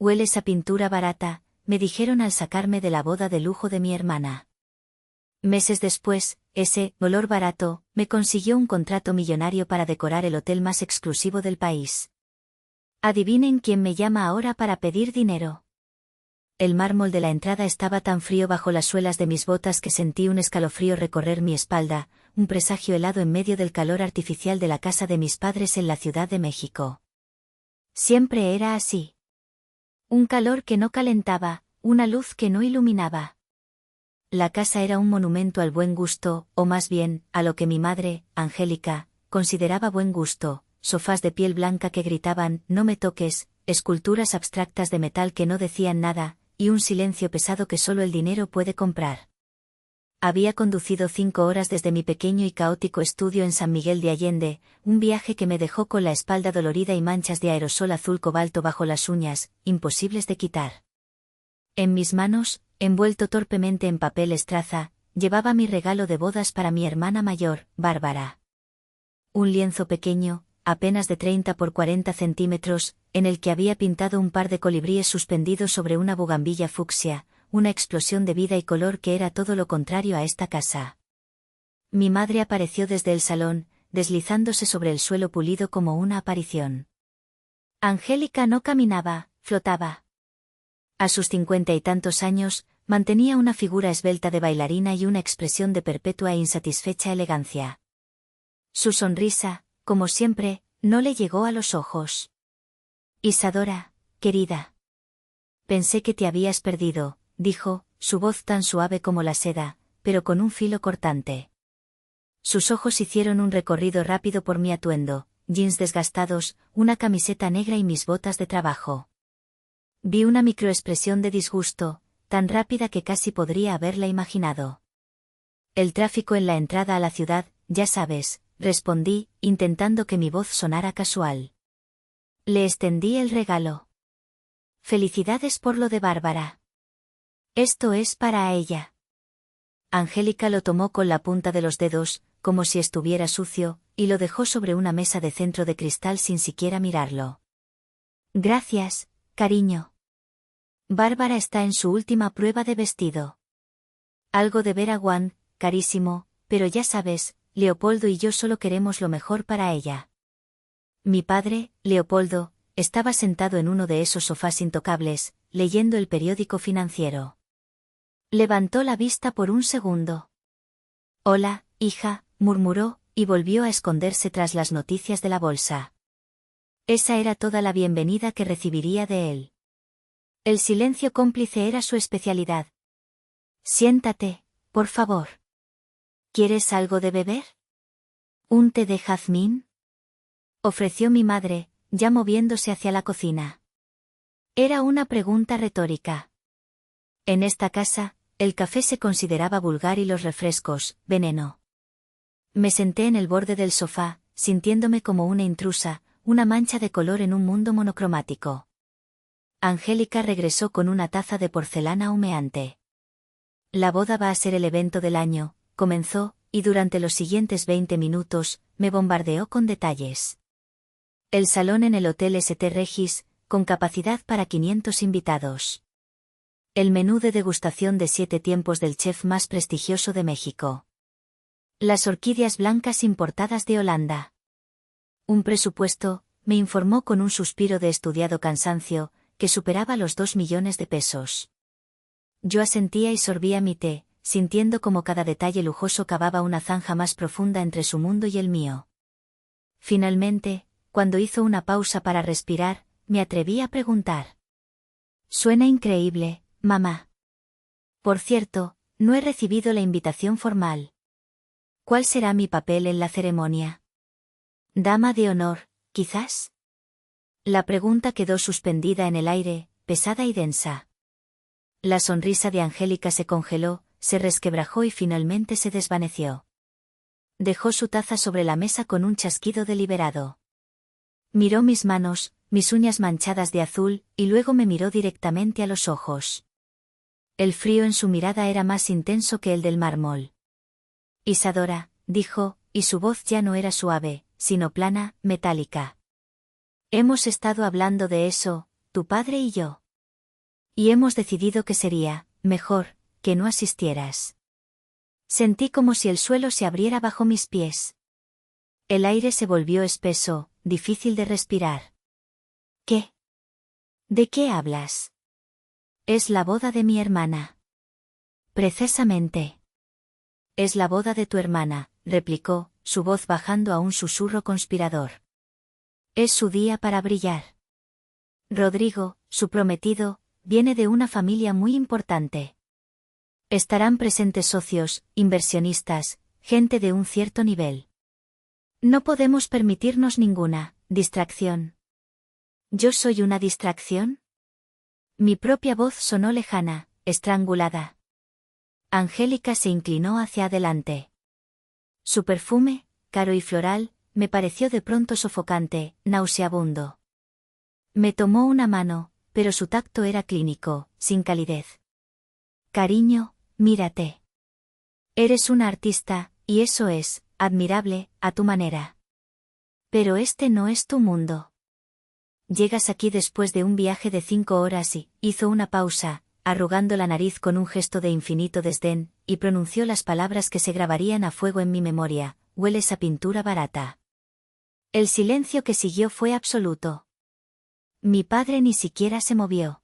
Hueles a pintura barata, me dijeron al sacarme de la boda de lujo de mi hermana. Meses después, ese olor barato me consiguió un contrato millonario para decorar el hotel más exclusivo del país. Adivinen quién me llama ahora para pedir dinero. El mármol de la entrada estaba tan frío bajo las suelas de mis botas que sentí un escalofrío recorrer mi espalda, un presagio helado en medio del calor artificial de la casa de mis padres en la Ciudad de México. Siempre era así. Un calor que no calentaba, una luz que no iluminaba. La casa era un monumento al buen gusto, o más bien, a lo que mi madre, Angélica, consideraba buen gusto: sofás de piel blanca que gritaban «no me toques», esculturas abstractas de metal que no decían nada, y un silencio pesado que solo el dinero puede comprar. Había conducido 5 horas desde mi pequeño y caótico estudio en San Miguel de Allende, un viaje que me dejó con la espalda dolorida y manchas de aerosol azul cobalto bajo las uñas, imposibles de quitar. En mis manos, envuelto torpemente en papel estraza, llevaba mi regalo de bodas para mi hermana mayor, Bárbara. Un lienzo pequeño, apenas de 30 por 40 centímetros, en el que había pintado un par de colibríes suspendidos sobre una bugambilla fucsia, una explosión de vida y color que era todo lo contrario a esta casa. Mi madre apareció desde el salón, deslizándose sobre el suelo pulido como una aparición. Angélica no caminaba, flotaba. A sus 50 y tantos años, mantenía una figura esbelta de bailarina y una expresión de perpetua e insatisfecha elegancia. Su sonrisa, como siempre, no le llegó a los ojos. Isadora, querida. Pensé que te habías perdido, dijo, su voz tan suave como la seda, pero con un filo cortante. Sus ojos hicieron un recorrido rápido por mi atuendo: jeans desgastados, una camiseta negra y mis botas de trabajo. Vi una microexpresión de disgusto, tan rápida que casi podría haberla imaginado. El tráfico en la entrada a la ciudad, ya sabes, respondí, intentando que mi voz sonara casual. Le extendí el regalo. Felicidades por lo de Bárbara. Esto es para ella. Angélica lo tomó con la punta de los dedos, como si estuviera sucio, y lo dejó sobre una mesa de centro de cristal sin siquiera mirarlo. Gracias, cariño. Bárbara está en su última prueba de vestido. Algo de Vera Wang, carísimo, pero ya sabes, Leopoldo y yo solo queremos lo mejor para ella. Mi padre, Leopoldo, estaba sentado en uno de esos sofás intocables, leyendo el periódico financiero. Levantó la vista por un segundo. Hola, hija, murmuró, y volvió a esconderse tras las noticias de la bolsa. Esa era toda la bienvenida que recibiría de él. El silencio cómplice era su especialidad. Siéntate, por favor. ¿Quieres algo de beber? ¿Un té de jazmín? Ofreció mi madre, ya moviéndose hacia la cocina. Era una pregunta retórica. En esta casa, el café se consideraba vulgar y los refrescos, veneno. Me senté en el borde del sofá, sintiéndome como una intrusa, una mancha de color en un mundo monocromático. Angélica regresó con una taza de porcelana humeante. La boda va a ser el evento del año, comenzó, y durante los siguientes 20 minutos, me bombardeó con detalles. El salón en el Hotel St. Regis, con capacidad para 500 invitados. El menú de degustación de 7 tiempos del chef más prestigioso de México. Las orquídeas blancas importadas de Holanda. Un presupuesto, me informó con un suspiro de estudiado cansancio, que superaba los 2 millones de pesos. Yo asentía y sorbía mi té, sintiendo como cada detalle lujoso cavaba una zanja más profunda entre su mundo y el mío. Finalmente, cuando hizo una pausa para respirar, me atreví a preguntar. Suena increíble, mamá. Por cierto, no he recibido la invitación formal. ¿Cuál será mi papel en la ceremonia? Dama de honor, quizás. La pregunta quedó suspendida en el aire, pesada y densa. La sonrisa de Angélica se congeló, se resquebrajó y finalmente se desvaneció. Dejó su taza sobre la mesa con un chasquido deliberado. Miró mis manos, mis uñas manchadas de azul, y luego me miró directamente a los ojos. El frío en su mirada era más intenso que el del mármol. Isadora, dijo, y su voz ya no era suave, sino plana, metálica. Hemos estado hablando de eso, tu padre y yo. Y hemos decidido que sería, mejor, que no asistieras. Sentí como si el suelo se abriera bajo mis pies. El aire se volvió espeso, difícil de respirar. ¿Qué? ¿De qué hablas? Es la boda de mi hermana. Precisamente. Es la boda de tu hermana, replicó, su voz bajando a un susurro conspirador. Es su día para brillar. Rodrigo, su prometido, viene de una familia muy importante. Estarán presentes socios, inversionistas, gente de un cierto nivel. No podemos permitirnos ninguna distracción. ¿Yo soy una distracción? Mi propia voz sonó lejana, estrangulada. Angélica se inclinó hacia adelante. Su perfume, caro y floral, me pareció de pronto sofocante, nauseabundo. Me tomó una mano, pero su tacto era clínico, sin calidez. Cariño, mírate. Eres una artista, y eso es, admirable, a tu manera. Pero este no es tu mundo. Llegas aquí después de un viaje de 5 horas y, hizo una pausa, arrugando la nariz con un gesto de infinito desdén, y pronunció las palabras que se grabarían a fuego en mi memoria: hueles a pintura barata. El silencio que siguió fue absoluto. Mi padre ni siquiera se movió.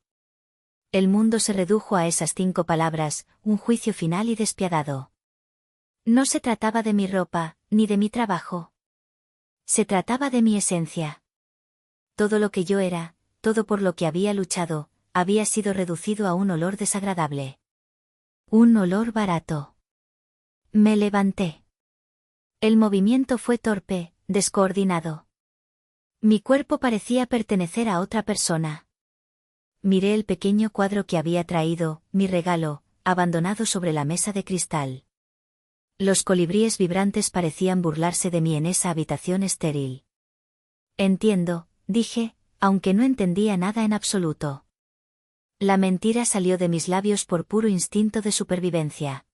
El mundo se redujo a esas 5 palabras, un juicio final y despiadado. No se trataba de mi ropa, ni de mi trabajo. Se trataba de mi esencia. Todo lo que yo era, todo por lo que había luchado, había sido reducido a un olor desagradable. Un olor barato. Me levanté. El movimiento fue torpe, descoordinado. Mi cuerpo parecía pertenecer a otra persona. Miré el pequeño cuadro que había traído, mi regalo, abandonado sobre la mesa de cristal. Los colibríes vibrantes parecían burlarse de mí en esa habitación estéril. Entiendo, dije, aunque no entendía nada en absoluto. La mentira salió de mis labios por puro instinto de supervivencia.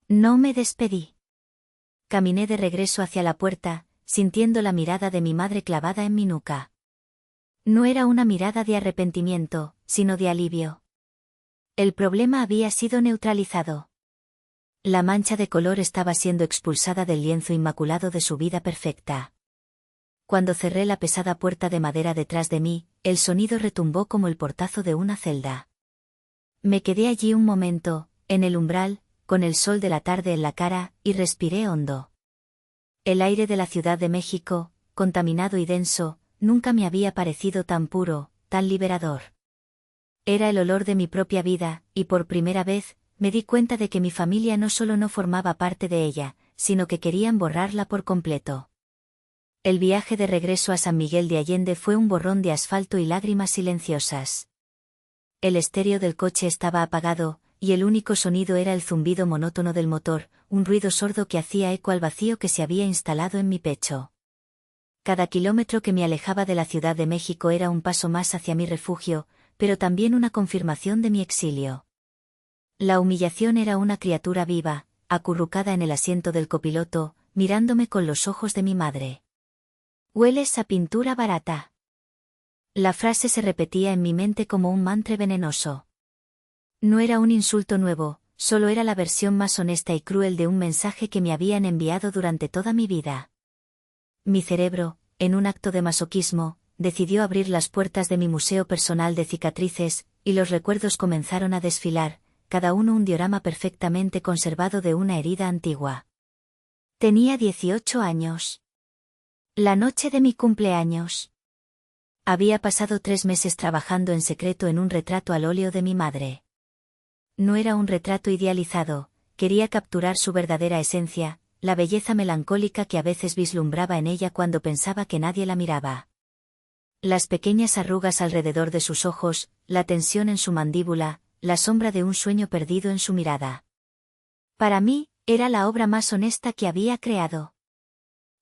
No me despedí. Caminé de regreso hacia la puerta, sintiendo la mirada de mi madre clavada en mi nuca. No era una mirada de arrepentimiento, sino de alivio. El problema había sido neutralizado. La mancha de color estaba siendo expulsada del lienzo inmaculado de su vida perfecta. Cuando cerré la pesada puerta de madera detrás de mí, el sonido retumbó como el portazo de una celda. Me quedé allí un momento, en el umbral, con el sol de la tarde en la cara, y respiré hondo. El aire de la Ciudad de México, contaminado y denso, nunca me había parecido tan puro, tan liberador. Era el olor de mi propia vida, y por primera vez, me di cuenta de que mi familia no solo no formaba parte de ella, sino que querían borrarla por completo. El viaje de regreso a San Miguel de Allende fue un borrón de asfalto y lágrimas silenciosas. El estéreo del coche estaba apagado, y el único sonido era el zumbido monótono del motor, un ruido sordo que hacía eco al vacío que se había instalado en mi pecho. Cada kilómetro que me alejaba de la Ciudad de México era un paso más hacia mi refugio, pero también una confirmación de mi exilio. La humillación era una criatura viva, acurrucada en el asiento del copiloto, mirándome con los ojos de mi madre. Hueles a pintura barata. La frase se repetía en mi mente como un mantra venenoso. No era un insulto nuevo, solo era la versión más honesta y cruel de un mensaje que me habían enviado durante toda mi vida. Mi cerebro, en un acto de masoquismo, decidió abrir las puertas de mi museo personal de cicatrices, y los recuerdos comenzaron a desfilar, cada uno un diorama perfectamente conservado de una herida antigua. Tenía 18 años. La noche de mi cumpleaños. Había pasado 3 meses trabajando en secreto en un retrato al óleo de mi madre. No era un retrato idealizado, quería capturar su verdadera esencia, la belleza melancólica que a veces vislumbraba en ella cuando pensaba que nadie la miraba. Las pequeñas arrugas alrededor de sus ojos, la tensión en su mandíbula, la sombra de un sueño perdido en su mirada. Para mí, era la obra más honesta que había creado.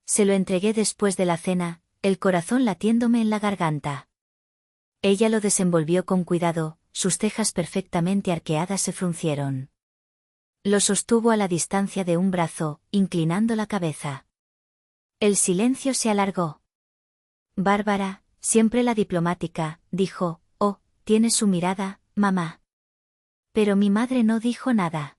Se lo entregué después de la cena, el corazón latiéndome en la garganta. Ella lo desenvolvió con cuidado, sus cejas perfectamente arqueadas se fruncieron. Lo sostuvo a la distancia de un brazo, inclinando la cabeza. El silencio se alargó. Bárbara, siempre la diplomática, dijo: «Oh, tiene su mirada, mamá. Pero mi madre no dijo nada.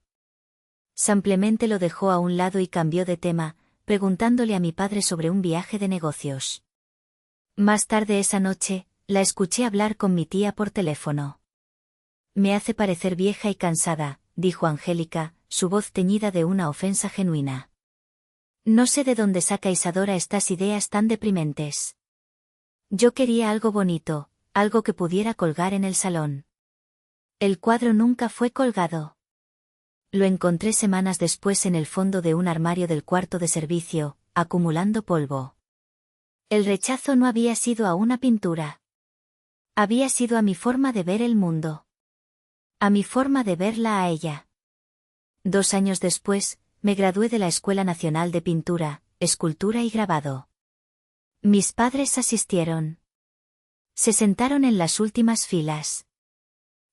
Simplemente lo dejó a un lado y cambió de tema, preguntándole a mi padre sobre un viaje de negocios. Más tarde esa noche, la escuché hablar con mi tía por teléfono. Me hace parecer vieja y cansada, dijo Angélica, su voz teñida de una ofensa genuina. No sé de dónde saca Isadora estas ideas tan deprimentes. Yo quería algo bonito, algo que pudiera colgar en el salón. El cuadro nunca fue colgado. Lo encontré semanas después en el fondo de un armario del cuarto de servicio, acumulando polvo. El rechazo no había sido a una pintura. Había sido a mi forma de ver el mundo. A mi forma de verla a ella. 2 años después, me gradué de la Escuela Nacional de Pintura, Escultura y Grabado. Mis padres asistieron. Se sentaron en las últimas filas.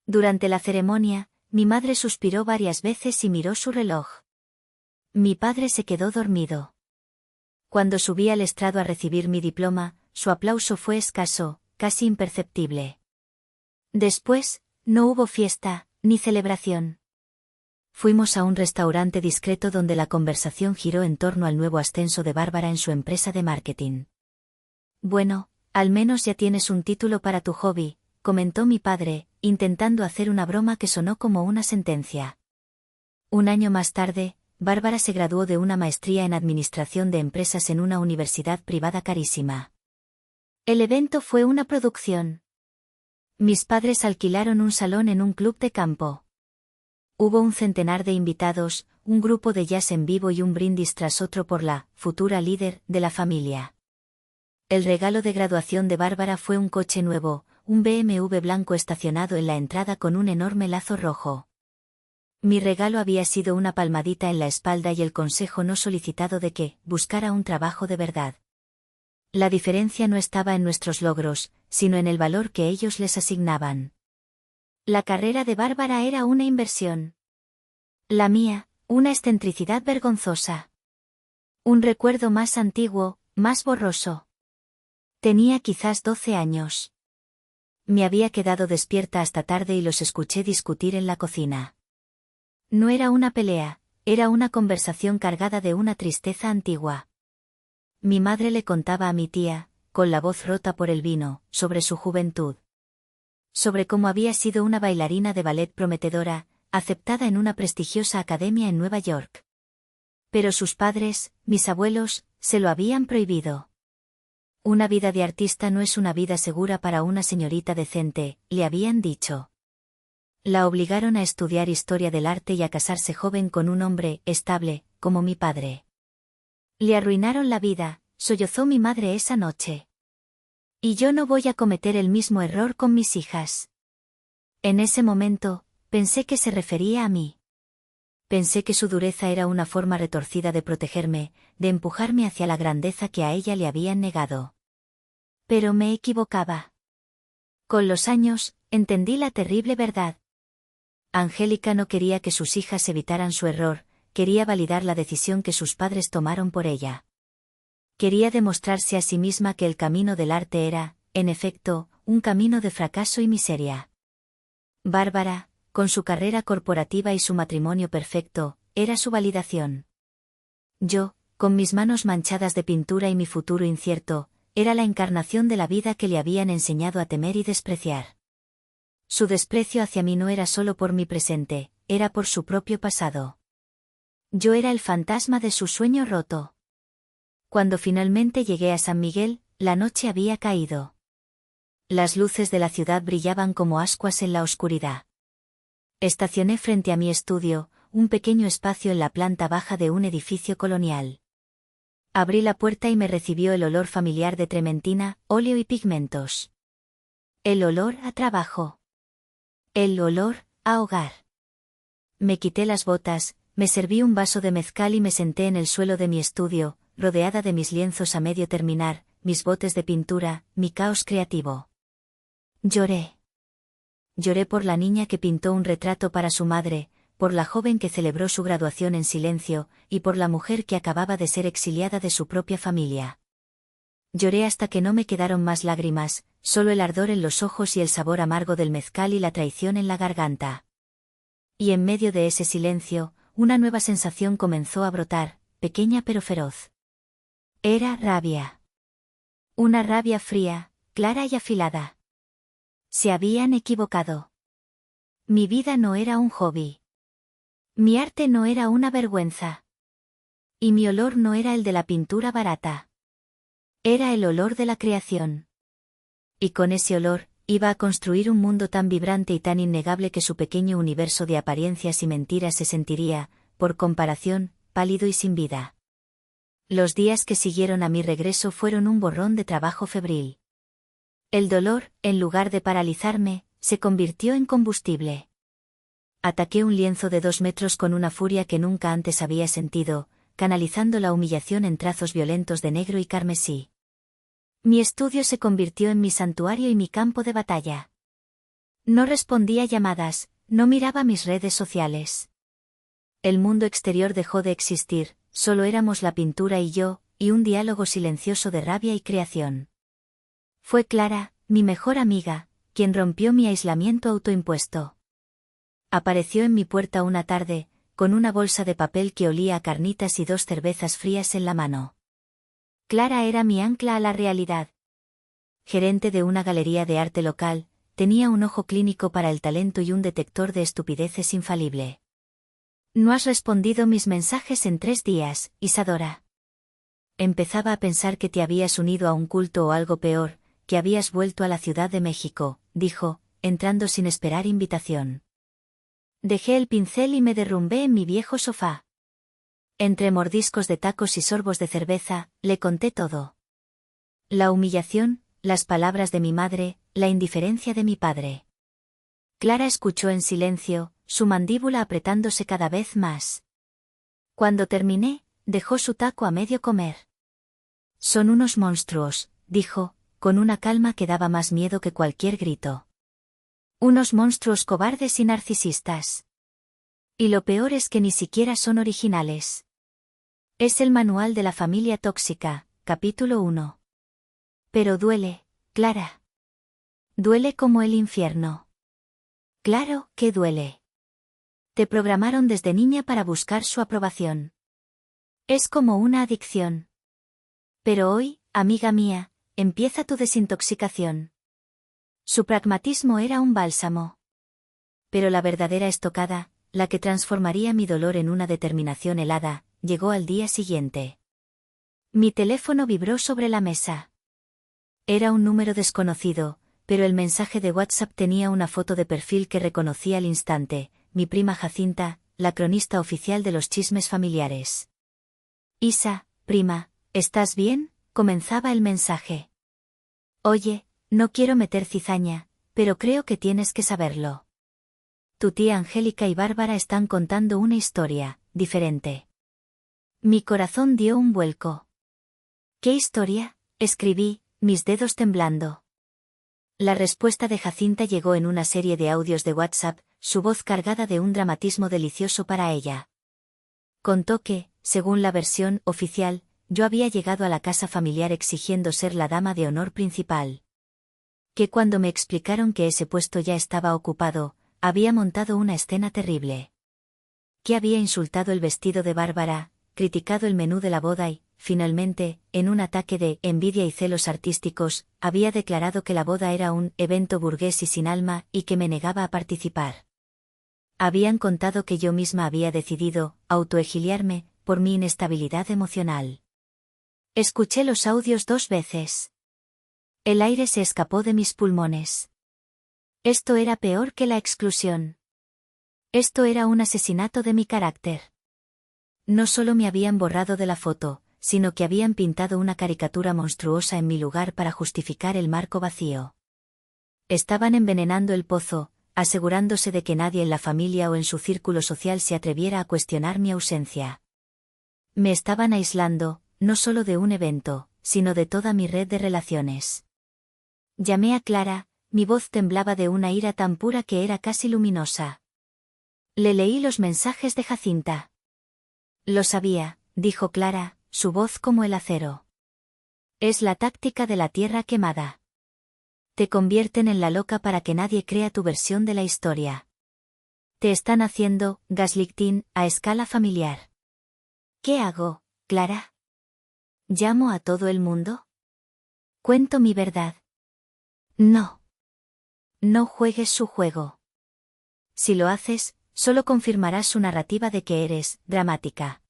Durante la ceremonia, mi madre suspiró varias veces y miró su reloj. Mi padre se quedó dormido. Cuando subí al estrado a recibir mi diploma, su aplauso fue escaso, casi imperceptible. Después, no hubo fiesta, ni celebración. Fuimos a un restaurante discreto donde la conversación giró en torno al nuevo ascenso de Bárbara en su empresa de marketing. Bueno, al menos ya tienes un título para tu hobby, comentó mi padre, intentando hacer una broma que sonó como una sentencia. 1 año más tarde, Bárbara se graduó de una maestría en administración de empresas en una universidad privada carísima. El evento fue una producción. Mis padres alquilaron un salón en un club de campo. Hubo un centenar de invitados, un grupo de jazz en vivo y un brindis tras otro por la futura líder de la familia. El regalo de graduación de Bárbara fue un coche nuevo, un BMW blanco estacionado en la entrada con un enorme lazo rojo. Mi regalo había sido una palmadita en la espalda y el consejo no solicitado de que buscara un trabajo de verdad. La diferencia no estaba en nuestros logros, sino en el valor que ellos les asignaban. La carrera de Bárbara era una inversión. La mía, una excentricidad vergonzosa. Un recuerdo más antiguo, más borroso. Tenía quizás 12 años. Me había quedado despierta hasta tarde y los escuché discutir en la cocina. No era una pelea, era una conversación cargada de una tristeza antigua. Mi madre le contaba a mi tía, con la voz rota por el vino, sobre su juventud. Sobre cómo había sido una bailarina de ballet prometedora, aceptada en una prestigiosa academia en Nueva York. Pero sus padres, mis abuelos, se lo habían prohibido. Una vida de artista no es una vida segura para una señorita decente, le habían dicho. La obligaron a estudiar historia del arte y a casarse joven con un hombre estable, como mi padre. Le arruinaron la vida, sollozó mi madre esa noche. Y yo no voy a cometer el mismo error con mis hijas. En ese momento, pensé que se refería a mí. Pensé que su dureza era una forma retorcida de protegerme, de empujarme hacia la grandeza que a ella le habían negado. Pero me equivocaba. Con los años, entendí la terrible verdad. Angélica no quería que sus hijas evitaran su error, quería validar la decisión que sus padres tomaron por ella. Quería demostrarse a sí misma que el camino del arte era, en efecto, un camino de fracaso y miseria. Bárbara, con su carrera corporativa y su matrimonio perfecto, era su validación. Yo, con mis manos manchadas de pintura y mi futuro incierto, era la encarnación de la vida que le habían enseñado a temer y despreciar. Su desprecio hacia mí no era solo por mi presente, era por su propio pasado. Yo era el fantasma de su sueño roto. Cuando finalmente llegué a San Miguel, la noche había caído. Las luces de la ciudad brillaban como ascuas en la oscuridad. Estacioné frente a mi estudio, un pequeño espacio en la planta baja de un edificio colonial. Abrí la puerta y me recibió el olor familiar de trementina, óleo y pigmentos. El olor a trabajo. El olor a hogar. Me quité las botas, me serví un vaso de mezcal y me senté en el suelo de mi estudio, rodeada de mis lienzos a medio terminar, mis botes de pintura, mi caos creativo. Lloré. Lloré por la niña que pintó un retrato para su madre, por la joven que celebró su graduación en silencio, y por la mujer que acababa de ser exiliada de su propia familia. Lloré hasta que no me quedaron más lágrimas, solo el ardor en los ojos y el sabor amargo del mezcal y la traición en la garganta. Y en medio de ese silencio, una nueva sensación comenzó a brotar, pequeña pero feroz. Era rabia. Una rabia fría, clara y afilada. Se habían equivocado. Mi vida no era un hobby. Mi arte no era una vergüenza. Y mi olor no era el de la pintura barata. Era el olor de la creación. Y con ese olor, iba a construir un mundo tan vibrante y tan innegable que su pequeño universo de apariencias y mentiras se sentiría, por comparación, pálido y sin vida. Los días que siguieron a mi regreso fueron un borrón de trabajo febril. El dolor, en lugar de paralizarme, se convirtió en combustible. Ataqué un lienzo de 2 metros con una furia que nunca antes había sentido, canalizando la humillación en trazos violentos de negro y carmesí. Mi estudio se convirtió en mi santuario y mi campo de batalla. No respondía llamadas, no miraba mis redes sociales. El mundo exterior dejó de existir, solo éramos la pintura y yo, y un diálogo silencioso de rabia y creación. Fue Clara, mi mejor amiga, quien rompió mi aislamiento autoimpuesto. Apareció en mi puerta una tarde, con una bolsa de papel que olía a carnitas y 2 cervezas frías en la mano. Clara era mi ancla a la realidad. Gerente de una galería de arte local, tenía un ojo clínico para el talento y un detector de estupideces infalible. No has respondido mis mensajes en 3 días, Isadora. Empezaba a pensar que te habías unido a un culto o algo peor, que habías vuelto a la Ciudad de México, dijo, entrando sin esperar invitación. Dejé el pincel y me derrumbé en mi viejo sofá. Entre mordiscos de tacos y sorbos de cerveza, le conté todo. La humillación, las palabras de mi madre, la indiferencia de mi padre. Clara escuchó en silencio, su mandíbula apretándose cada vez más. Cuando terminé, dejó su taco a medio comer. Son unos monstruos, dijo, con una calma que daba más miedo que cualquier grito. Unos monstruos cobardes y narcisistas. Y lo peor es que ni siquiera son originales. Es el manual de la familia tóxica, capítulo 1. Pero duele, Clara. Duele como el infierno. Claro que duele. Te programaron desde niña para buscar su aprobación. Es como una adicción. Pero hoy, amiga mía, empieza tu desintoxicación. Su pragmatismo era un bálsamo. Pero la verdadera estocada, la que transformaría mi dolor en una determinación helada, llegó al día siguiente. Mi teléfono vibró sobre la mesa. Era un número desconocido, pero el mensaje de WhatsApp tenía una foto de perfil que reconocí al instante, mi prima Jacinta, la cronista oficial de los chismes familiares. Isa, prima, ¿estás bien?, comenzaba el mensaje. Oye, no quiero meter cizaña, pero creo que tienes que saberlo. Tu tía Angélica y Bárbara están contando una historia, diferente. Mi corazón dio un vuelco. ¿Qué historia?, escribí, mis dedos temblando. La respuesta de Jacinta llegó en una serie de audios de WhatsApp, su voz cargada de un dramatismo delicioso para ella. Contó que, según la versión oficial, yo había llegado a la casa familiar exigiendo ser la dama de honor principal. Que cuando me explicaron que ese puesto ya estaba ocupado, había montado una escena terrible. Que había insultado el vestido de Bárbara, criticado el menú de la boda y, finalmente, en un ataque de envidia y celos artísticos, había declarado que la boda era un evento burgués y sin alma y que me negaba a participar. Habían contado que yo misma había decidido autoexiliarme por mi inestabilidad emocional. Escuché los audios 2 veces. El aire se escapó de mis pulmones. Esto era peor que la exclusión. Esto era un asesinato de mi carácter. No solo me habían borrado de la foto, sino que habían pintado una caricatura monstruosa en mi lugar para justificar el marco vacío. Estaban envenenando el pozo, asegurándose de que nadie en la familia o en su círculo social se atreviera a cuestionar mi ausencia. Me estaban aislando, no solo de un evento, sino de toda mi red de relaciones. Llamé a Clara, mi voz temblaba de una ira tan pura que era casi luminosa. Le leí los mensajes de Jacinta. Lo sabía, dijo Clara, su voz como el acero. Es la táctica de la tierra quemada. Te convierten en la loca para que nadie crea tu versión de la historia. Te están haciendo gaslighting a escala familiar. ¿Qué hago, Clara? ¿Llamo a todo el mundo? ¿Cuento mi verdad? No. No juegues su juego. Si lo haces, solo confirmarás su narrativa de que eres dramática.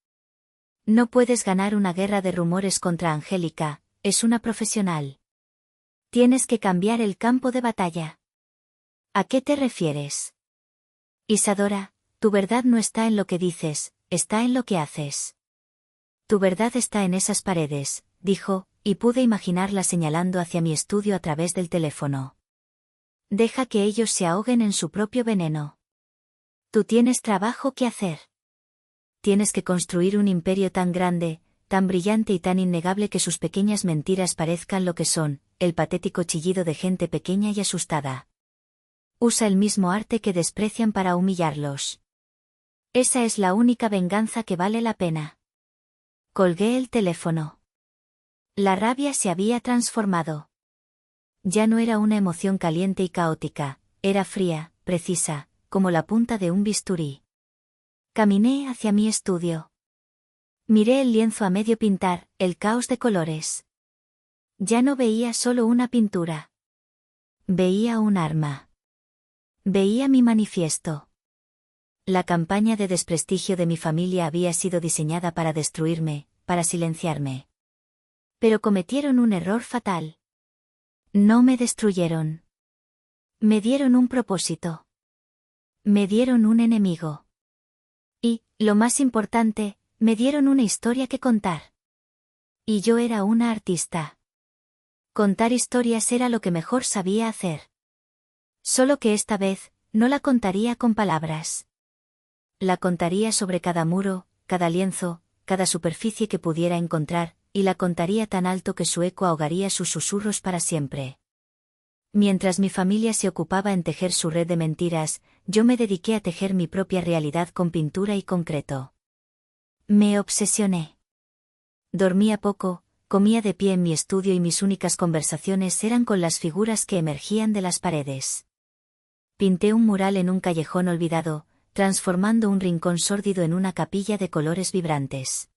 No puedes ganar una guerra de rumores contra Angélica, es una profesional. Tienes que cambiar el campo de batalla. ¿A qué te refieres? Isadora, tu verdad no está en lo que dices, está en lo que haces. Tu verdad está en esas paredes, dijo, y pude imaginarla señalando hacia mi estudio a través del teléfono. Deja que ellos se ahoguen en su propio veneno. Tú tienes trabajo que hacer. Tienes que construir un imperio tan grande, tan brillante y tan innegable que sus pequeñas mentiras parezcan lo que son, el patético chillido de gente pequeña y asustada. Usa el mismo arte que desprecian para humillarlos. Esa es la única venganza que vale la pena. Colgué el teléfono. La rabia se había transformado. Ya no era una emoción caliente y caótica, era fría, precisa, como la punta de un bisturí. Caminé hacia mi estudio. Miré el lienzo a medio pintar, el caos de colores. Ya no veía solo una pintura. Veía un arma. Veía mi manifiesto. La campaña de desprestigio de mi familia había sido diseñada para destruirme, para silenciarme. Pero cometieron un error fatal. No me destruyeron. Me dieron un propósito. Me dieron un enemigo. Y, lo más importante, me dieron una historia que contar. Y yo era una artista. Contar historias era lo que mejor sabía hacer. Solo que esta vez, no la contaría con palabras. La contaría sobre cada muro, cada lienzo, cada superficie que pudiera encontrar, y la contaría tan alto que su eco ahogaría sus susurros para siempre. Mientras mi familia se ocupaba en tejer su red de mentiras, yo me dediqué a tejer mi propia realidad con pintura y concreto. Me obsesioné. Dormía poco, comía de pie en mi estudio y mis únicas conversaciones eran con las figuras que emergían de las paredes. Pinté un mural en un callejón olvidado, transformando un rincón sórdido en una capilla de colores vibrantes.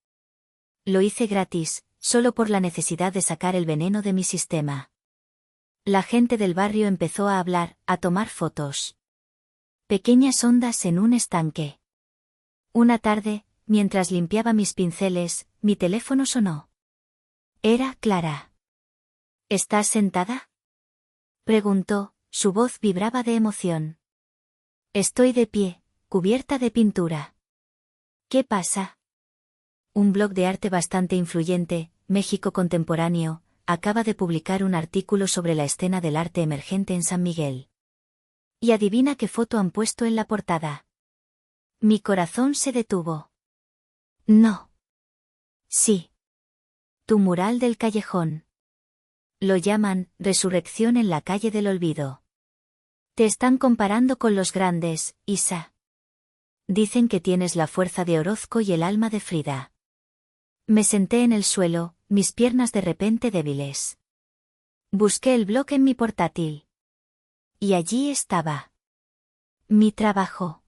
Lo hice gratis, solo por la necesidad de sacar el veneno de mi sistema. La gente del barrio empezó a hablar, a tomar fotos. Pequeñas ondas en un estanque. Una tarde, mientras limpiaba mis pinceles, mi teléfono sonó. Era Clara. ¿Estás sentada? Preguntó, su voz vibraba de emoción. Estoy de pie, cubierta de pintura. ¿Qué pasa? Un blog de arte bastante influyente, México Contemporáneo, acaba de publicar un artículo sobre la escena del arte emergente en San Miguel. Y adivina qué foto han puesto en la portada. Mi corazón se detuvo. No. Sí. Tu mural del callejón. Lo llaman Resurrección en la calle del olvido. Te están comparando con los grandes, Isa. Dicen que tienes la fuerza de Orozco y el alma de Frida. Me senté en el suelo, mis piernas de repente débiles. Busqué el blog en mi portátil. Y allí estaba. Mi trabajo.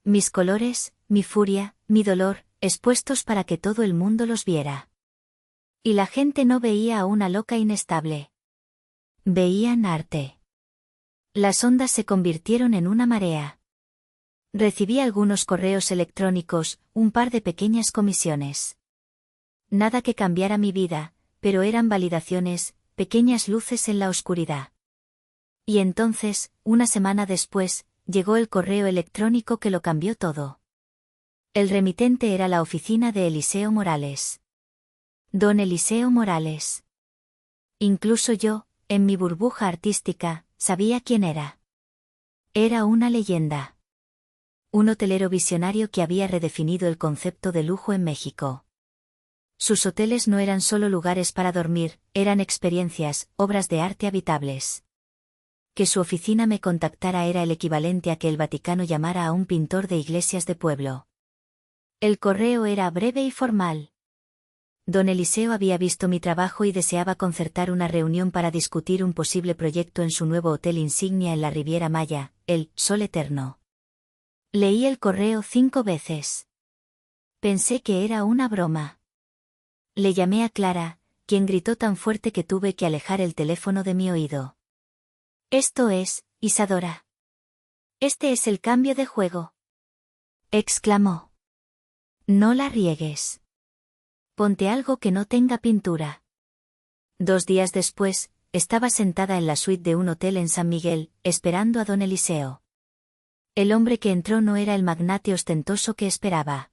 Mis colores, mi furia, mi dolor, expuestos para que todo el mundo los viera. Y la gente no veía a una loca inestable. Veían arte. Las ondas se convirtieron en una marea. Recibí algunos correos electrónicos, un par de pequeñas comisiones. Nada que cambiara mi vida, pero eran validaciones, pequeñas luces en la oscuridad. Y entonces, una semana después, llegó el correo electrónico que lo cambió todo. El remitente era la oficina de Eliseo Morales. Don Eliseo Morales. Incluso yo, en mi burbuja artística, sabía quién era. Era una leyenda. Un hotelero visionario que había redefinido el concepto de lujo en México. Sus hoteles no eran solo lugares para dormir, eran experiencias, obras de arte habitables. Que su oficina me contactara era el equivalente a que el Vaticano llamara a un pintor de iglesias de pueblo. El correo era breve y formal. don Eliseo había visto mi trabajo y deseaba concertar una reunión para discutir un posible proyecto en su nuevo hotel insignia en la Riviera Maya, el Sol Eterno. Leí el correo 5 veces. Pensé que era una broma. Le llamé a Clara, quien gritó tan fuerte que tuve que alejar el teléfono de mi oído. «Esto es, Isadora. Este es el cambio de juego», exclamó. «No la riegues. Ponte algo que no tenga pintura». 2 días después, estaba sentada en la suite de un hotel en San Miguel, esperando a don Eliseo. El hombre que entró no era el magnate ostentoso que esperaba.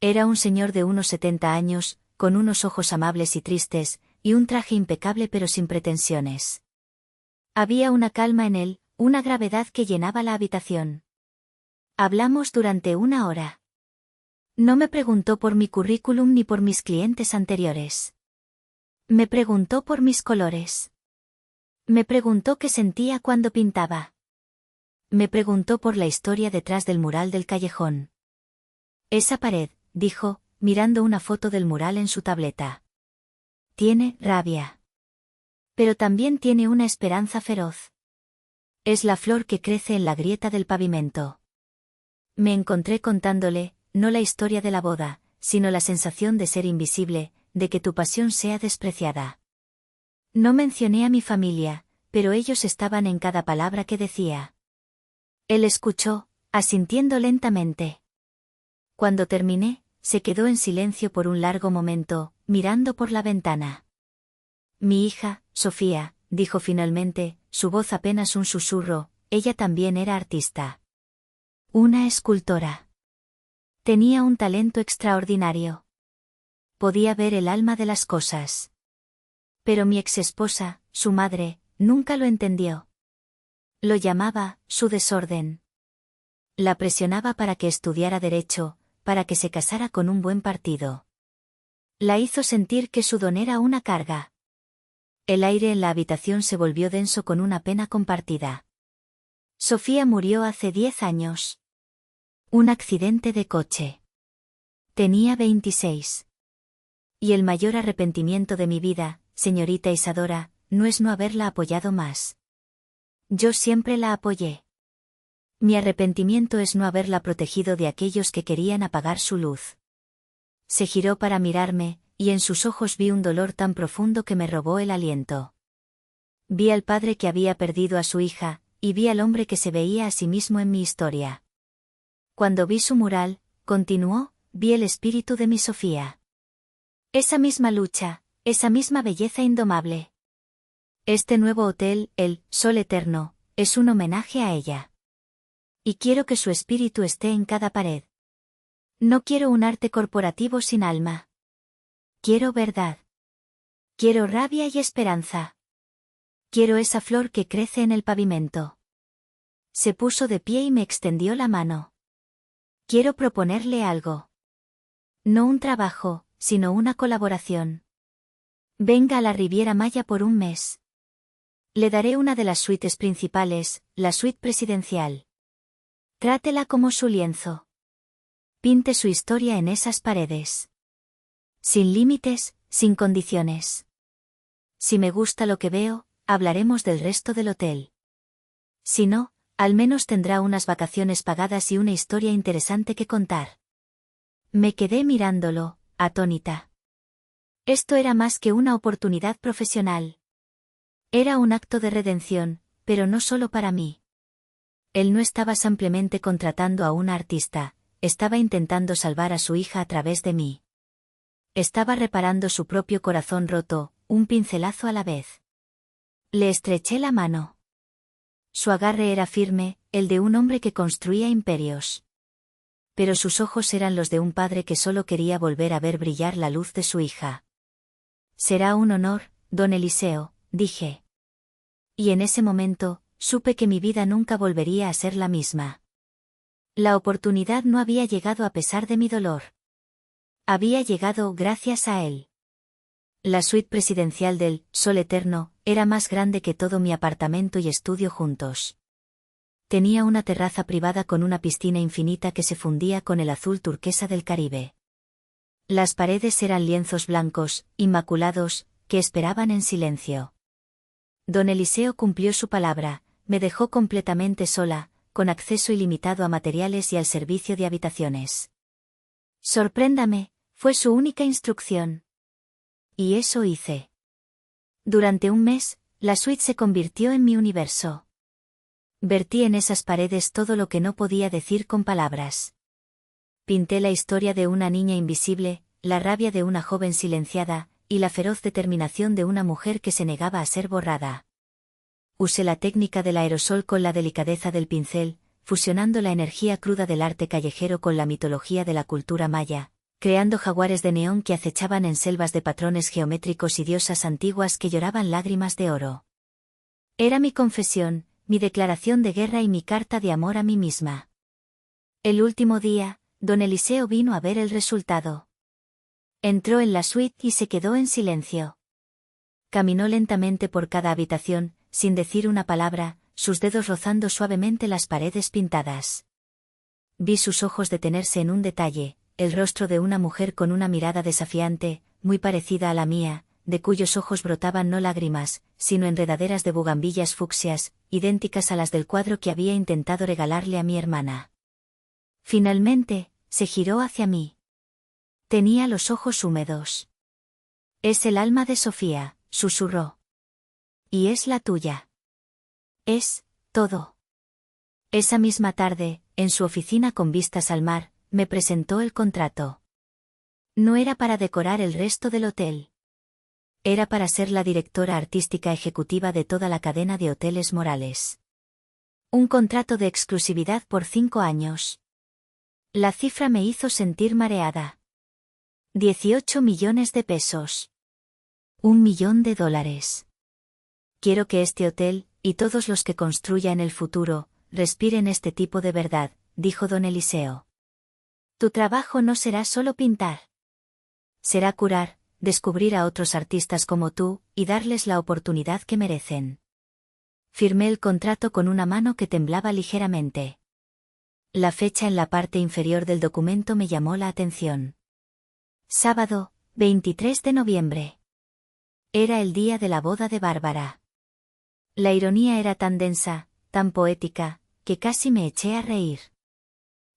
Era un señor de unos 70 años, con unos ojos amables y tristes, y un traje impecable pero sin pretensiones. Había una calma en él, una gravedad que llenaba la habitación. Hablamos durante 1 hora. No me preguntó por mi currículum ni por mis clientes anteriores. Me preguntó por mis colores. Me preguntó qué sentía cuando pintaba. Me preguntó por la historia detrás del mural del callejón. «Esa pared», dijo, mirando una foto del mural en su tableta. «Tiene rabia. Pero también tiene una esperanza feroz. Es la flor que crece en la grieta del pavimento». Me encontré contándole, no la historia de la boda, sino la sensación de ser invisible, de que tu pasión sea despreciada. No mencioné a mi familia, pero ellos estaban en cada palabra que decía. Él escuchó, asintiendo lentamente. Cuando terminé, se quedó en silencio por un largo momento, mirando por la ventana. «Mi hija, Sofía», dijo finalmente, su voz apenas un susurro, ella también era artista. Una escultora. Tenía un talento extraordinario. Podía ver el alma de las cosas. Pero mi exesposa, su madre, nunca lo entendió. Lo llamaba, su desorden. La presionaba para que estudiara derecho, para que se casara con un buen partido. La hizo sentir que su don era una carga. El aire en la habitación se volvió denso con una pena compartida. Sofía murió hace 10 años. Un accidente de coche. Tenía 26. Y el mayor arrepentimiento de mi vida, señorita Isadora, no es no haberla apoyado más. Yo siempre la apoyé. Mi arrepentimiento es no haberla protegido de aquellos que querían apagar su luz. Se giró para mirarme, y en sus ojos vi un dolor tan profundo que me robó el aliento. Vi al padre que había perdido a su hija, y vi al hombre que se veía a sí mismo en mi historia. Cuando vi su mural, continuó, vi el espíritu de mi Sofía. Esa misma lucha, esa misma belleza indomable. Este nuevo hotel, el Sol Eterno, es un homenaje a ella. Y quiero que su espíritu esté en cada pared. No quiero un arte corporativo sin alma. Quiero verdad. Quiero rabia y esperanza. Quiero esa flor que crece en el pavimento. Se puso de pie y me extendió la mano. Quiero proponerle algo. No un trabajo, sino una colaboración. Venga a la Riviera Maya por un mes. Le daré una de las suites principales, la suite presidencial. Trátela como su lienzo. Pinte su historia en esas paredes. Sin límites, sin condiciones. Si me gusta lo que veo, hablaremos del resto del hotel. Si no, al menos tendrá unas vacaciones pagadas y una historia interesante que contar. Me quedé mirándolo, atónita. Esto era más que una oportunidad profesional. Era un acto de redención, pero no solo para mí. Él no estaba simplemente contratando a una artista, estaba intentando salvar a su hija a través de mí. Estaba reparando su propio corazón roto, un pincelazo a la vez. Le estreché la mano. Su agarre era firme, el de un hombre que construía imperios. Pero sus ojos eran los de un padre que solo quería volver a ver brillar la luz de su hija. Será un honor, don Eliseo, dije. Y en ese momento, supe que mi vida nunca volvería a ser la misma. La oportunidad no había llegado a pesar de mi dolor. Había llegado gracias a él. La suite presidencial del Sol Eterno era más grande que todo mi apartamento y estudio juntos. Tenía una terraza privada con una piscina infinita que se fundía con el azul turquesa del Caribe. Las paredes eran lienzos blancos, inmaculados, que esperaban en silencio. Don Eliseo cumplió su palabra, me dejó completamente sola, con acceso ilimitado a materiales y al servicio de habitaciones. Sorpréndame, fue su única instrucción. Y eso hice. Durante un mes, la suite se convirtió en mi universo. Vertí en esas paredes todo lo que no podía decir con palabras. Pinté la historia de una niña invisible, la rabia de una joven silenciada, y la feroz determinación de una mujer que se negaba a ser borrada. Usé la técnica del aerosol con la delicadeza del pincel, fusionando la energía cruda del arte callejero con la mitología de la cultura maya, creando jaguares de neón que acechaban en selvas de patrones geométricos y diosas antiguas que lloraban lágrimas de oro. Era mi confesión, mi declaración de guerra y mi carta de amor a mí misma. El último día, don Eliseo vino a ver el resultado. Entró en la suite y se quedó en silencio. Caminó lentamente por cada habitación, sin decir una palabra, sus dedos rozando suavemente las paredes pintadas. Vi sus ojos detenerse en un detalle, el rostro de una mujer con una mirada desafiante, muy parecida a la mía, de cuyos ojos brotaban no lágrimas, sino enredaderas de bugambillas fucsias, idénticas a las del cuadro que había intentado regalarle a mi hermana. Finalmente, se giró hacia mí. Tenía los ojos húmedos. Es el alma de Sofía, susurró. Y es la tuya. Es todo. Esa misma tarde, en su oficina con vistas al mar, me presentó el contrato. No era para decorar el resto del hotel. Era para ser la directora artística ejecutiva de toda la cadena de hoteles Morales. Un contrato de exclusividad por 5 años. La cifra me hizo sentir mareada. 18 millones de pesos. $1 millón. Quiero que este hotel, y todos los que construya en el futuro, respiren este tipo de verdad, dijo don Eliseo. Tu trabajo no será solo pintar. Será curar, descubrir a otros artistas como tú, y darles la oportunidad que merecen. Firmé el contrato con una mano que temblaba ligeramente. La fecha en la parte inferior del documento me llamó la atención. Sábado, 23 de noviembre. Era el día de la boda de Bárbara. La ironía era tan densa, tan poética, que casi me eché a reír.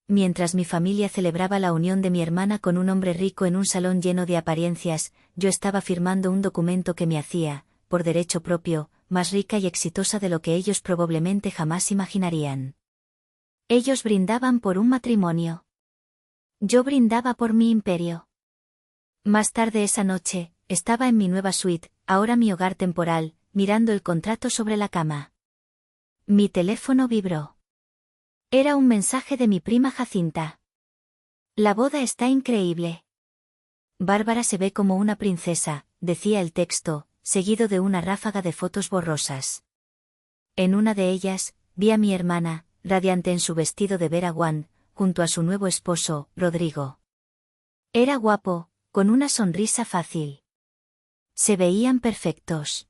Mientras mi familia celebraba la unión de mi hermana con un hombre rico en un salón lleno de apariencias, yo estaba firmando un documento que me hacía, por derecho propio, más rica y exitosa de lo que ellos probablemente jamás imaginarían. Ellos brindaban por un matrimonio. Yo brindaba por mi imperio. Más tarde esa noche, estaba en mi nueva suite, ahora mi hogar temporal, mirando el contrato sobre la cama. Mi teléfono vibró. Era un mensaje de mi prima Jacinta. La boda está increíble. Bárbara se ve como una princesa, decía el texto, seguido de una ráfaga de fotos borrosas. En una de ellas, vi a mi hermana, radiante en su vestido de Vera Wang, junto a su nuevo esposo, Rodrigo. Era guapo, con una sonrisa fácil. Se veían perfectos.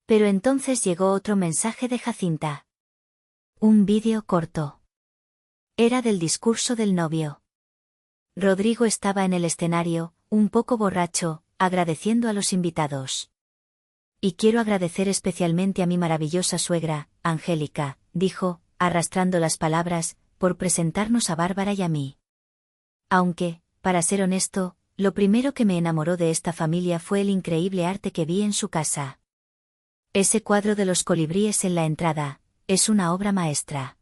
Pero entonces llegó otro mensaje de Jacinta. Un vídeo corto. Era del discurso del novio. Rodrigo estaba en el escenario, un poco borracho, agradeciendo a los invitados. Y quiero agradecer especialmente a mi maravillosa suegra, Angélica, dijo, arrastrando las palabras, por presentarnos a Bárbara y a mí. Aunque, para ser honesto, lo primero que me enamoró de esta familia fue el increíble arte que vi en su casa. Ese cuadro de los colibríes en la entrada, es una obra maestra.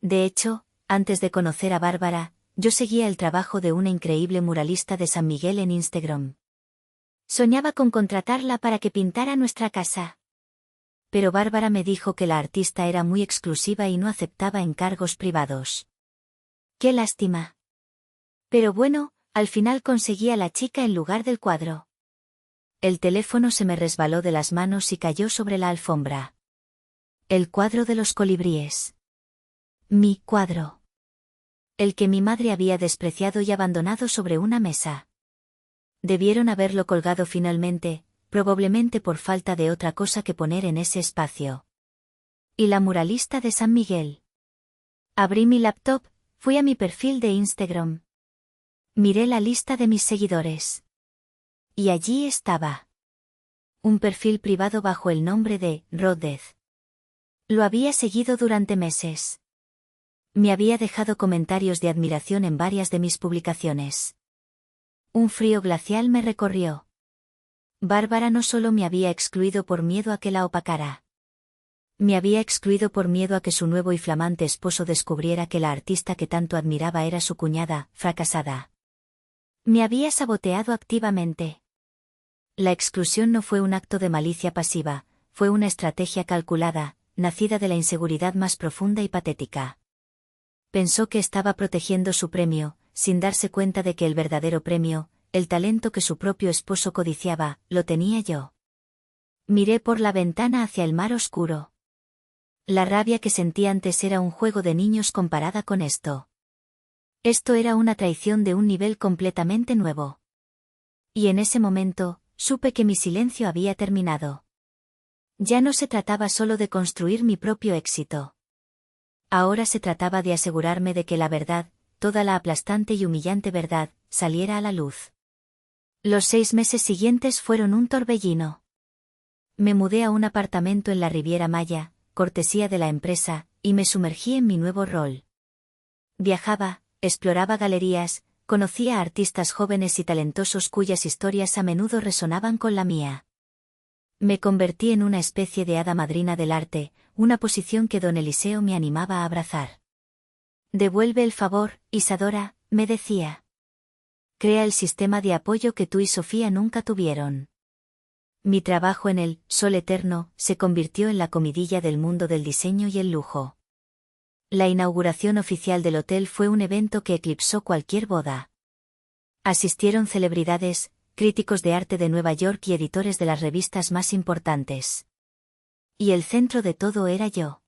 De hecho, antes de conocer a Bárbara, yo seguía el trabajo de una increíble muralista de San Miguel en Instagram. Soñaba con contratarla para que pintara nuestra casa. Pero Bárbara me dijo que la artista era muy exclusiva y no aceptaba encargos privados. ¡Qué lástima! Pero bueno, al final conseguí a la chica en lugar del cuadro. El teléfono se me resbaló de las manos y cayó sobre la alfombra. El cuadro de los colibríes. Mi cuadro. El que mi madre había despreciado y abandonado sobre una mesa. Debieron haberlo colgado finalmente, probablemente por falta de otra cosa que poner en ese espacio. ¿Y la muralista de San Miguel? Abrí mi laptop, fui a mi perfil de Instagram. Miré la lista de mis seguidores. Y allí estaba. Un perfil privado bajo el nombre de Rodez. Lo había seguido durante meses. Me había dejado comentarios de admiración en varias de mis publicaciones. Un frío glacial me recorrió. Bárbara no solo me había excluido por miedo a que la opacara. Me había excluido por miedo a que su nuevo y flamante esposo descubriera que la artista que tanto admiraba era su cuñada, fracasada. Me había saboteado activamente. La exclusión no fue un acto de malicia pasiva, fue una estrategia calculada, nacida de la inseguridad más profunda y patética. Pensó que estaba protegiendo su premio, sin darse cuenta de que el verdadero premio, el talento que su propio esposo codiciaba, lo tenía yo. Miré por la ventana hacia el mar oscuro. La rabia que sentí antes era un juego de niños comparada con esto. Esto era una traición de un nivel completamente nuevo. Y en ese momento, supe que mi silencio había terminado. Ya no se trataba solo de construir mi propio éxito. Ahora se trataba de asegurarme de que la verdad, toda la aplastante y humillante verdad, saliera a la luz. Los 6 meses siguientes fueron un torbellino. Me mudé a un apartamento en la Riviera Maya, cortesía de la empresa, y me sumergí en mi nuevo rol. Viajaba, exploraba galerías, conocía a artistas jóvenes y talentosos cuyas historias a menudo resonaban con la mía. Me convertí en una especie de hada madrina del arte, una posición que don Eliseo me animaba a abrazar. Devuelve el favor, Isadora, me decía. Crea el sistema de apoyo que tú y Sofía nunca tuvieron. Mi trabajo en el Sol Eterno se convirtió en la comidilla del mundo del diseño y el lujo. La inauguración oficial del hotel fue un evento que eclipsó cualquier boda. Asistieron celebridades, críticos de arte de Nueva York y editores de las revistas más importantes. Y el centro de todo era yo.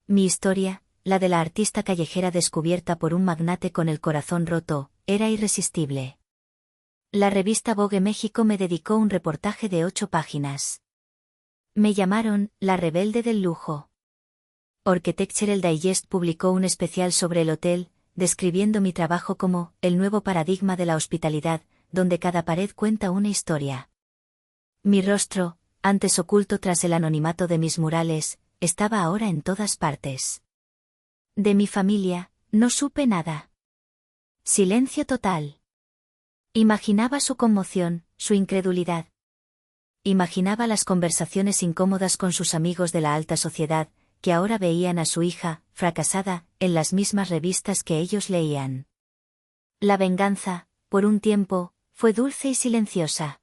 Mi historia, la de la artista callejera descubierta por un magnate con el corazón roto, era irresistible. La revista Vogue México me dedicó un reportaje de 8 páginas. Me llamaron la rebelde del lujo. Architectural Digest publicó un especial sobre el hotel, describiendo mi trabajo como el nuevo paradigma de la hospitalidad, donde cada pared cuenta una historia. Mi rostro, antes oculto tras el anonimato de mis murales, estaba ahora en todas partes. De mi familia, no supe nada. Silencio total. Imaginaba su conmoción, su incredulidad. Imaginaba las conversaciones incómodas con sus amigos de la alta sociedad, que ahora veían a su hija, fracasada, en las mismas revistas que ellos leían. La venganza, por un tiempo, fue dulce y silenciosa.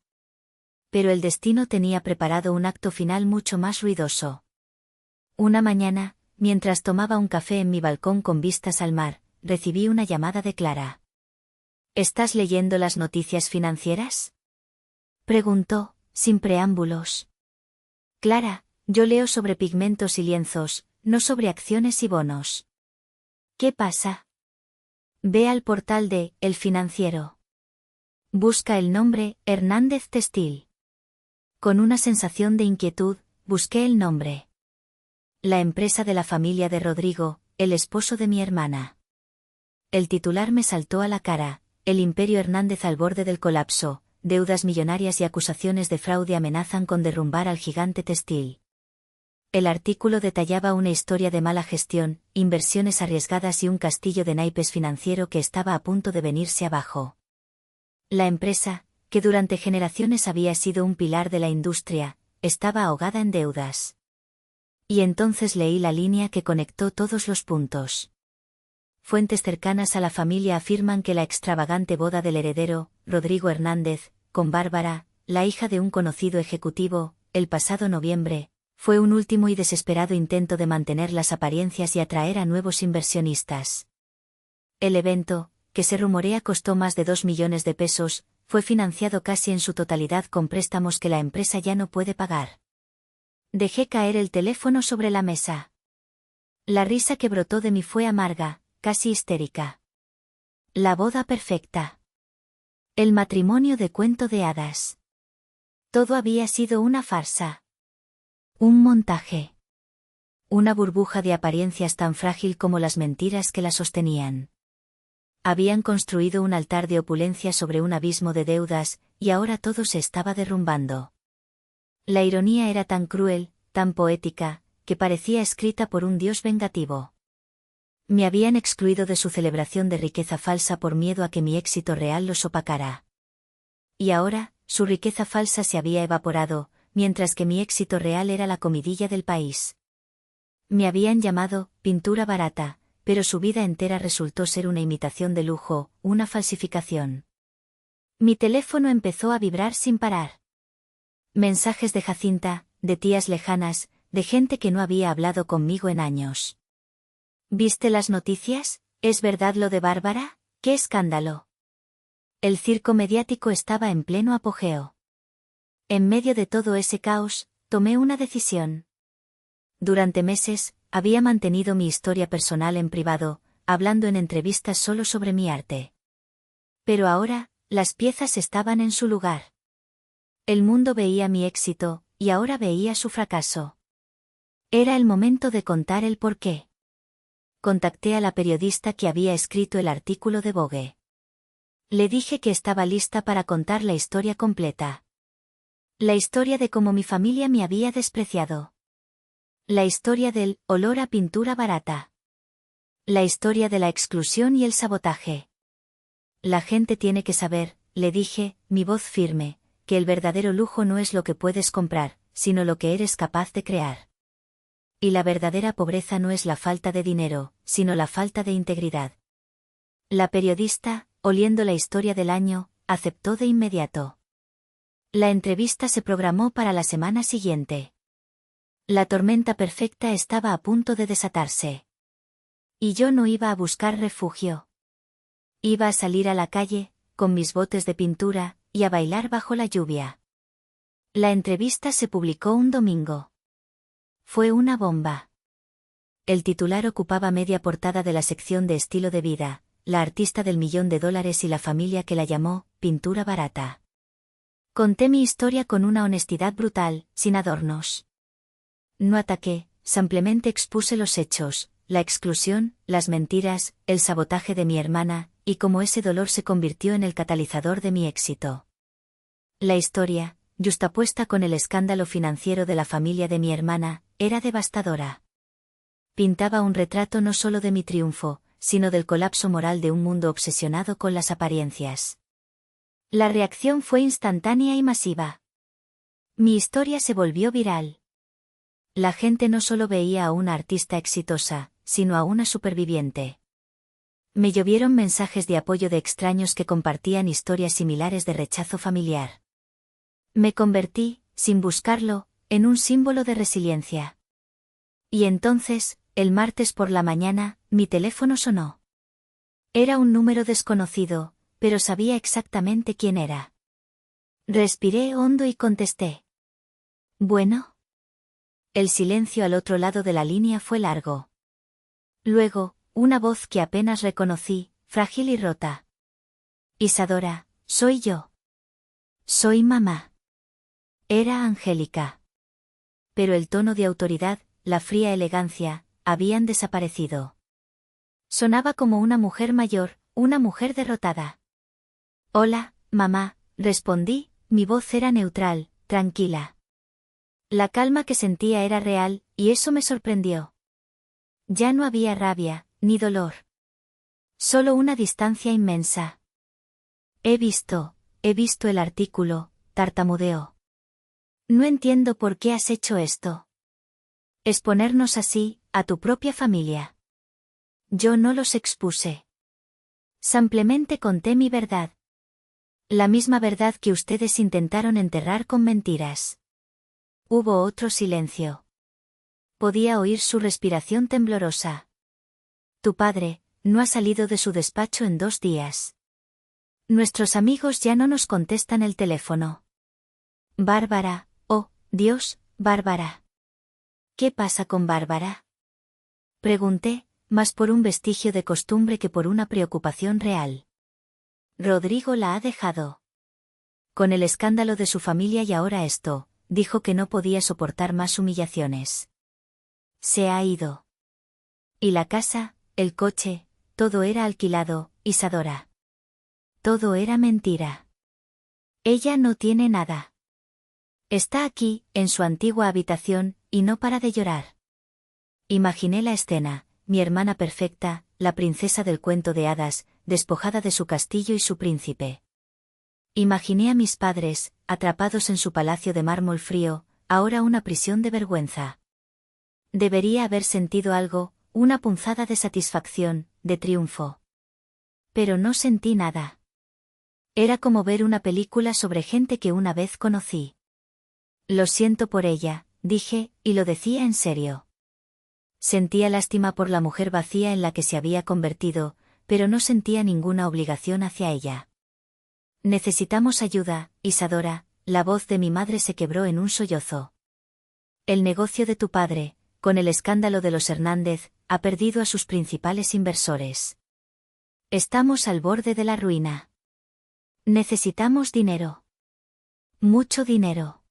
Pero el destino tenía preparado un acto final mucho más ruidoso. Una mañana, mientras tomaba un café en mi balcón con vistas al mar, recibí una llamada de Clara. ¿Estás leyendo las noticias financieras?, preguntó, sin preámbulos. Clara, yo leo sobre pigmentos y lienzos, no sobre acciones y bonos. ¿Qué pasa? Ve al portal de El Financiero. Busca el nombre Hernández Textil. Con una sensación de inquietud, busqué el nombre. La empresa de la familia de Rodrigo, el esposo de mi hermana. El titular me saltó a la cara: el Imperio Hernández al borde del colapso, deudas millonarias y acusaciones de fraude amenazan con derrumbar al gigante textil. El artículo detallaba una historia de mala gestión, inversiones arriesgadas y un castillo de naipes financiero que estaba a punto de venirse abajo. La empresa, que durante generaciones había sido un pilar de la industria, estaba ahogada en deudas. Y entonces leí la línea que conectó todos los puntos. Fuentes cercanas a la familia afirman que la extravagante boda del heredero, Rodrigo Hernández, con Bárbara, la hija de un conocido ejecutivo, el pasado noviembre, fue un último y desesperado intento de mantener las apariencias y atraer a nuevos inversionistas. El evento, que se rumorea costó más de 2 millones de pesos, fue financiado casi en su totalidad con préstamos que la empresa ya no puede pagar. Dejé caer el teléfono sobre la mesa. La risa que brotó de mí fue amarga, casi histérica. La boda perfecta. El matrimonio de cuento de hadas. Todo había sido una farsa. Un montaje. Una burbuja de apariencias tan frágil como las mentiras que la sostenían. Habían construido un altar de opulencia sobre un abismo de deudas, y ahora todo se estaba derrumbando. La ironía era tan cruel, tan poética, que parecía escrita por un dios vengativo. Me habían excluido de su celebración de riqueza falsa por miedo a que mi éxito real los opacara. Y ahora, su riqueza falsa se había evaporado, mientras que mi éxito real era la comidilla del país. Me habían llamado pintura barata, pero su vida entera resultó ser una imitación de lujo, una falsificación. Mi teléfono empezó a vibrar sin parar. Mensajes de Jacinta, de tías lejanas, de gente que no había hablado conmigo en años. ¿Viste las noticias? ¿Es verdad lo de Bárbara? ¡Qué escándalo! El circo mediático estaba en pleno apogeo. En medio de todo ese caos, tomé una decisión. Durante meses, había mantenido mi historia personal en privado, hablando en entrevistas solo sobre mi arte. Pero ahora, las piezas estaban en su lugar. El mundo veía mi éxito, y ahora veía su fracaso. Era el momento de contar el porqué. Contacté a la periodista que había escrito el artículo de Vogue. Le dije que estaba lista para contar la historia completa. La historia de cómo mi familia me había despreciado. La historia del olor a pintura barata. La historia de la exclusión y el sabotaje. La gente tiene que saber, le dije, mi voz firme, que el verdadero lujo no es lo que puedes comprar, sino lo que eres capaz de crear. Y la verdadera pobreza no es la falta de dinero, sino la falta de integridad. La periodista, oliendo la historia del año, aceptó de inmediato. La entrevista se programó para la semana siguiente. La tormenta perfecta estaba a punto de desatarse. Y yo no iba a buscar refugio. Iba a salir a la calle, con mis botes de pintura, y a bailar bajo la lluvia. La entrevista se publicó un domingo. Fue una bomba. El titular ocupaba media portada de la sección de estilo de vida, la artista del $1.000.000 y la familia que la llamó, pintura barata. Conté mi historia con una honestidad brutal, sin adornos. No ataqué, simplemente expuse los hechos, la exclusión, las mentiras, el sabotaje de mi hermana, y cómo ese dolor se convirtió en el catalizador de mi éxito. La historia, yuxtapuesta con el escándalo financiero de la familia de mi hermana, era devastadora. Pintaba un retrato no solo de mi triunfo, sino del colapso moral de un mundo obsesionado con las apariencias. La reacción fue instantánea y masiva. Mi historia se volvió viral. La gente no solo veía a una artista exitosa, sino a una superviviente. Me llovieron mensajes de apoyo de extraños que compartían historias similares de rechazo familiar. Me convertí, sin buscarlo, en un símbolo de resiliencia. Y entonces, el martes por la mañana, mi teléfono sonó. Era un número desconocido, pero sabía exactamente quién era. Respiré hondo y contesté. ¿Bueno? El silencio al otro lado de la línea fue largo. Luego, una voz que apenas reconocí, frágil y rota. Isadora, soy yo. Soy mamá. Era Angélica. Pero el tono de autoridad, la fría elegancia, habían desaparecido. Sonaba como una mujer mayor, una mujer derrotada. Hola, mamá, respondí, mi voz era neutral, tranquila. La calma que sentía era real, y eso me sorprendió. Ya no había rabia, ni dolor. Solo una distancia inmensa. He visto el artículo, tartamudeó. No entiendo por qué has hecho esto. Exponernos así, a tu propia familia. Yo no los expuse. Simplemente conté mi verdad. La misma verdad que ustedes intentaron enterrar con mentiras. Hubo otro silencio. Podía oír su respiración temblorosa. Tu padre, no ha salido de su despacho en 2 días. Nuestros amigos ya no nos contestan el teléfono. Bárbara, oh, Dios, Bárbara. ¿Qué pasa con Bárbara? Pregunté, más por un vestigio de costumbre que por una preocupación real. Rodrigo la ha dejado. Con el escándalo de su familia y ahora esto, dijo que no podía soportar más humillaciones. Se ha ido. Y la casa, el coche, todo era alquilado, Isadora. Todo era mentira. Ella no tiene nada. Está aquí, en su antigua habitación, y no para de llorar. Imaginé la escena, mi hermana perfecta, la princesa del cuento de hadas, despojada de su castillo y su príncipe. Imaginé a mis padres, atrapados en su palacio de mármol frío, ahora una prisión de vergüenza. Debería haber sentido algo, una punzada de satisfacción, de triunfo. Pero no sentí nada. Era como ver una película sobre gente que una vez conocí. Lo siento por ella, dije, y lo decía en serio. Sentía lástima por la mujer vacía en la que se había convertido, pero no sentía ninguna obligación hacia ella. Necesitamos ayuda, Isadora, la voz de mi madre se quebró en un sollozo. El negocio de tu padre, con el escándalo de los Hernández, ha perdido a sus principales inversores. Estamos al borde de la ruina. Necesitamos dinero. Mucho dinero.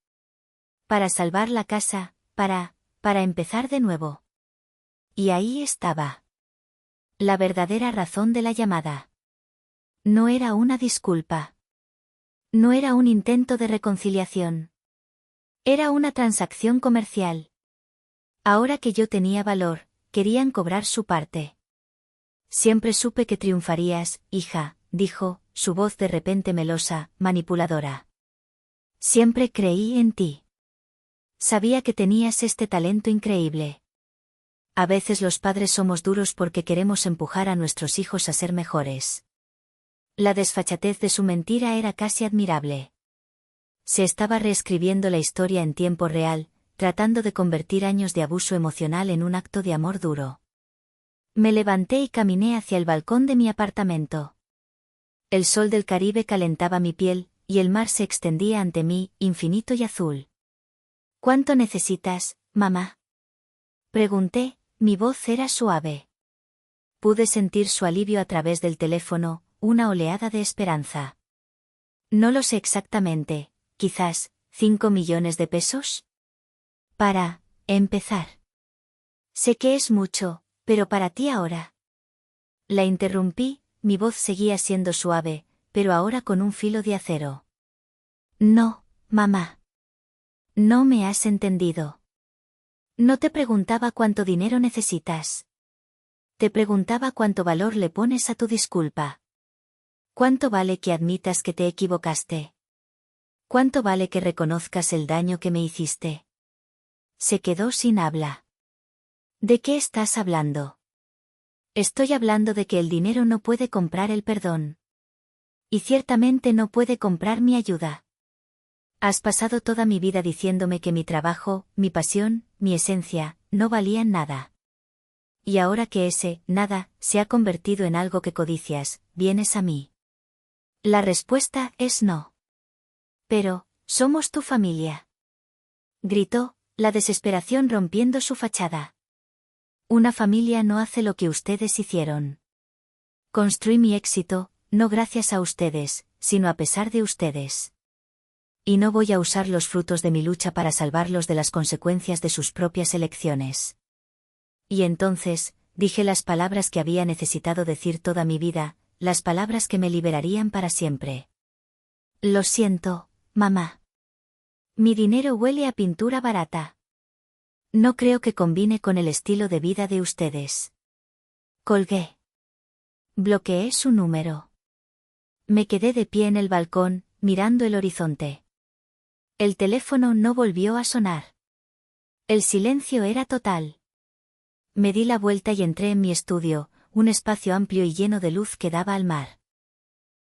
Para salvar la casa, para empezar de nuevo. Y ahí estaba. La verdadera razón de la llamada. No era una disculpa. No era un intento de reconciliación. Era una transacción comercial. Ahora que yo tenía valor, querían cobrar su parte. Siempre supe que triunfarías, hija, dijo, su voz de repente melosa, manipuladora. Siempre creí en ti. Sabía que tenías este talento increíble. A veces los padres somos duros porque queremos empujar a nuestros hijos a ser mejores. La desfachatez de su mentira era casi admirable. Se estaba reescribiendo la historia en tiempo real, tratando de convertir años de abuso emocional en un acto de amor duro. Me levanté y caminé hacia el balcón de mi apartamento. El sol del Caribe calentaba mi piel, y el mar se extendía ante mí, infinito y azul. ¿Cuánto necesitas, mamá? Pregunté, mi voz era suave. Pude sentir su alivio a través del teléfono, una oleada de esperanza. No lo sé exactamente, quizás, 5 millones de pesos. Para empezar. Sé que es mucho, pero para ti ahora. La interrumpí, mi voz seguía siendo suave, pero ahora con un filo de acero. No, mamá. No me has entendido. No te preguntaba cuánto dinero necesitas. Te preguntaba cuánto valor le pones a tu disculpa. ¿Cuánto vale que admitas que te equivocaste? ¿Cuánto vale que reconozcas el daño que me hiciste? Se quedó sin habla. ¿De qué estás hablando? Estoy hablando de que el dinero no puede comprar el perdón. Y ciertamente no puede comprar mi ayuda. Has pasado toda mi vida diciéndome que mi trabajo, mi pasión, mi esencia, no valían nada. Y ahora que ese nada se ha convertido en algo que codicias, vienes a mí. La respuesta es no. Pero, somos tu familia. Gritó, la desesperación rompiendo su fachada. Una familia no hace lo que ustedes hicieron. Construí mi éxito, no gracias a ustedes, sino a pesar de ustedes. Y no voy a usar los frutos de mi lucha para salvarlos de las consecuencias de sus propias elecciones. Y entonces, dije las palabras que había necesitado decir toda mi vida, las palabras que me liberarían para siempre. Lo siento, mamá. Mi dinero huele a pintura barata. No creo que combine con el estilo de vida de ustedes. Colgué. Bloqueé su número. Me quedé de pie en el balcón, mirando el horizonte. El teléfono no volvió a sonar. El silencio era total. Me di la vuelta y entré en mi estudio, un espacio amplio y lleno de luz que daba al mar.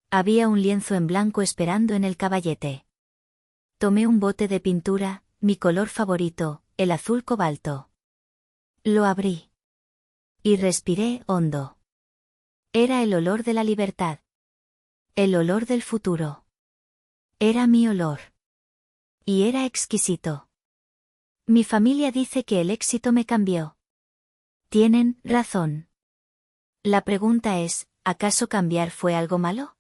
Había un lienzo en blanco esperando en el caballete. Tomé un bote de pintura, mi color favorito, el azul cobalto. Lo abrí. Y respiré hondo. Era el olor de la libertad. El olor del futuro. Era mi olor. Y era exquisito. Mi familia dice que el éxito me cambió. Tienen razón. La pregunta es, ¿acaso cambiar fue algo malo?